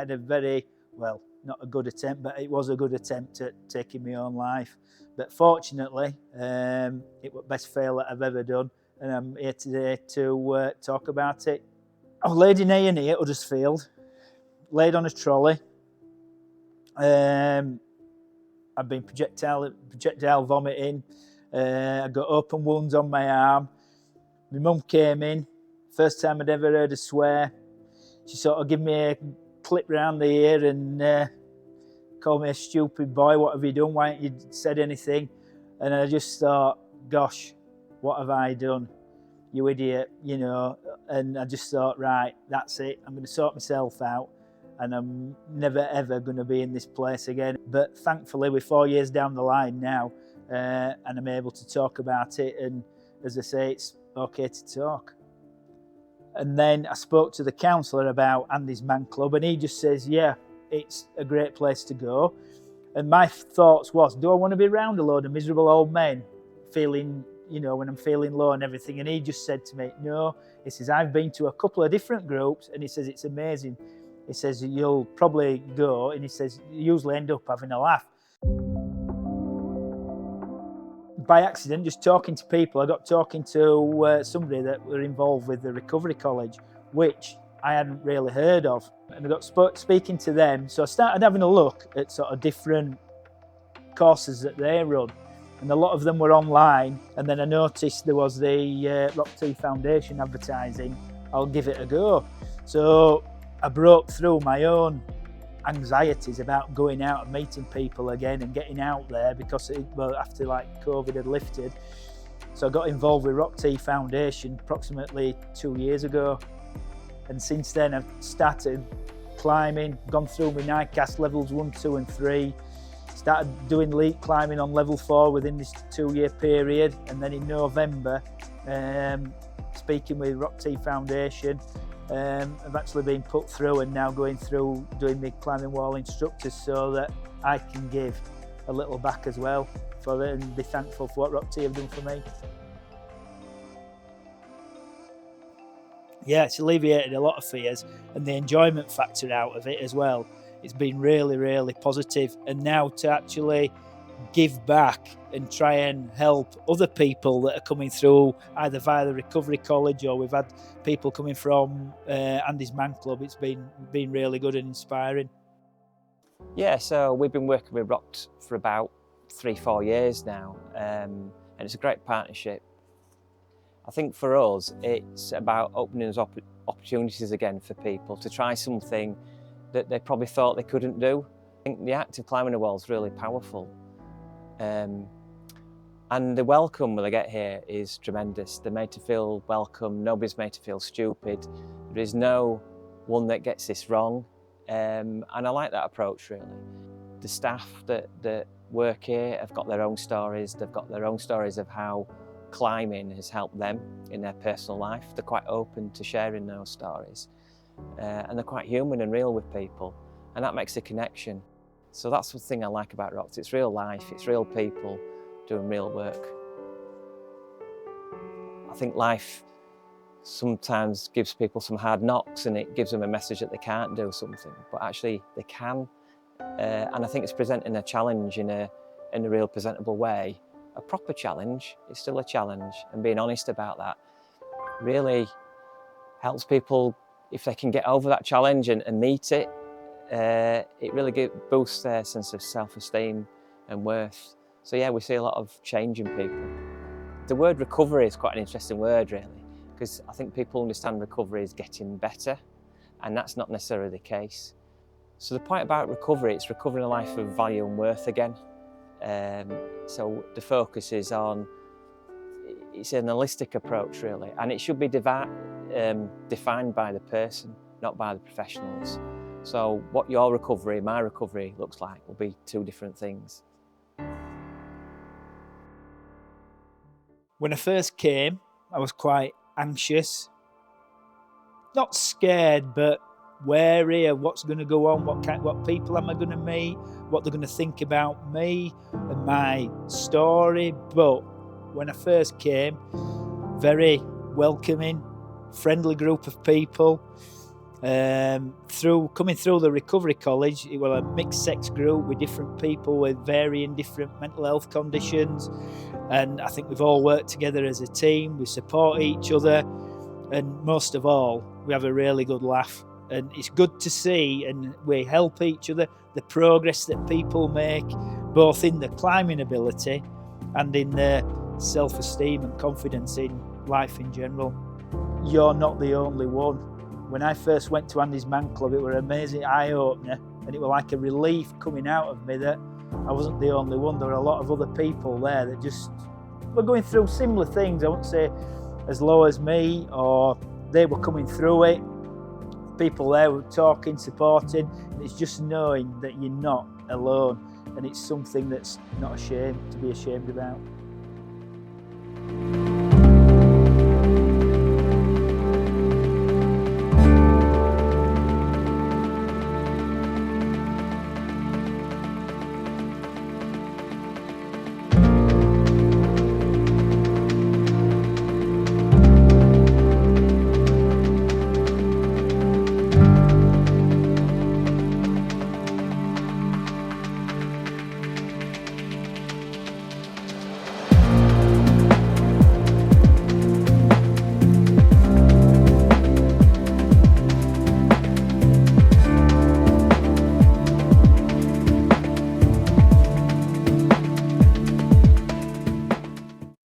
had a very, well, not a good attempt, but it was a good attempt at taking my own life. But fortunately, it was the best fail that I've ever done, and I'm here today to talk about it. I was laid in A&E at Huddersfield, laid on a trolley. I've been projectile vomiting. I got open wounds on my arm. My mum came in, first time I'd ever heard her swear. She sort of gave me a clip round the ear and called me a stupid boy. What have you done? Why haven't you said anything? And I just thought, gosh, what have I done? You idiot, you know. And I just thought, right, that's it. I'm going to sort myself out and I'm never ever going to be in this place again. But thankfully, we're 4 years down the line now, and I'm able to talk about it. And as I say, it's okay to talk. And then I spoke to the counsellor about Andysmanclub, and he just says, yeah, it's a great place to go. And my thoughts was, do I want to be around a load of miserable old men feeling, you know, when I'm feeling low and everything? And he just said to me, no. He says, I've been to a couple of different groups, and he says, it's amazing. He says, you'll probably go, and he says, you usually end up having a laugh. By accident, just talking to people, I got talking to somebody that were involved with the recovery college, which I hadn't really heard of. And I got speaking to them, so I started having a look at sort of different courses that they run. And a lot of them were online, and then I noticed there was the ROKT Foundation advertising. I'll give it a go. So I broke through my own anxieties about going out and meeting people again and getting out there, because after like COVID had lifted. So I got involved with ROKT Foundation approximately 2 years ago. And since then I've started climbing, gone through my NICAS levels 1, 2 and 3. Started doing elite climbing on level 4 within this 2-year period. And then in November, speaking with ROKT Foundation, I've actually been put through and now going through doing my climbing wall instructors, so that I can give a little back as well for it and be thankful for what ROKT have done for me. Yeah, it's alleviated a lot of fears, and the enjoyment factor out of it as well. It's been really, really positive. And now to actually give back and try and help other people that are coming through either via the recovery college, or we've had people coming from Andysmanclub. It's been really good and inspiring. Yeah, so we've been working with ROKT for about 3-4 years now, and it's a great partnership. I think for us, it's about opening us opportunities again for people to try something that they probably thought they couldn't do. I think the act of climbing a wall is really powerful. And the welcome when they get here is tremendous. They're made to feel welcome, nobody's made to feel stupid. There is no one that gets this wrong. And I like that approach, really. The staff that work here have got their own stories. They've got their own stories of how climbing has helped them in their personal life. They're quite open to sharing those stories. And they're quite human and real with people. And that makes a connection. So that's the thing I like about ROKT. It's real life, it's real people doing real work. I think life sometimes gives people some hard knocks, and it gives them a message that they can't do something, but actually they can. And I think it's presenting a challenge in a real presentable way. A proper challenge, it's still a challenge, and being honest about that really helps people, if they can get over that challenge and meet it. It really boosts their sense of self-esteem and worth. So yeah, we see a lot of change in people. The word recovery is quite an interesting word, really, because I think people understand recovery is getting better, and that's not necessarily the case. So the point about recovery, it's recovering a life of value and worth again. So the focus is on, it's an holistic approach, really, and it should be defined by the person, not by the professionals. So what your recovery, my recovery looks like will be two different things. When I first came, I was quite anxious. Not scared, but wary of what's going to go on, what people am I going to meet, what they're going to think about me and my story. But when I first came, very welcoming, friendly group of people. Coming through the recovery college, it was a mixed sex group with different people with varying different mental health conditions, and I think we've all worked together as a team. We support each other, and most of all, we have a really good laugh. And it's good to see, and we help each other, the progress that people make, both in the climbing ability and in their self-esteem and confidence in life in general. You're not the only one. When I first went to Andysmanclub, it was an amazing eye-opener, and it was like a relief coming out of me that I wasn't the only one. There were a lot of other people there that just were going through similar things. I wouldn't say as low as me, or they were coming through it. People there were talking, supporting, and it's just knowing that you're not alone, and it's something that's not to be ashamed about.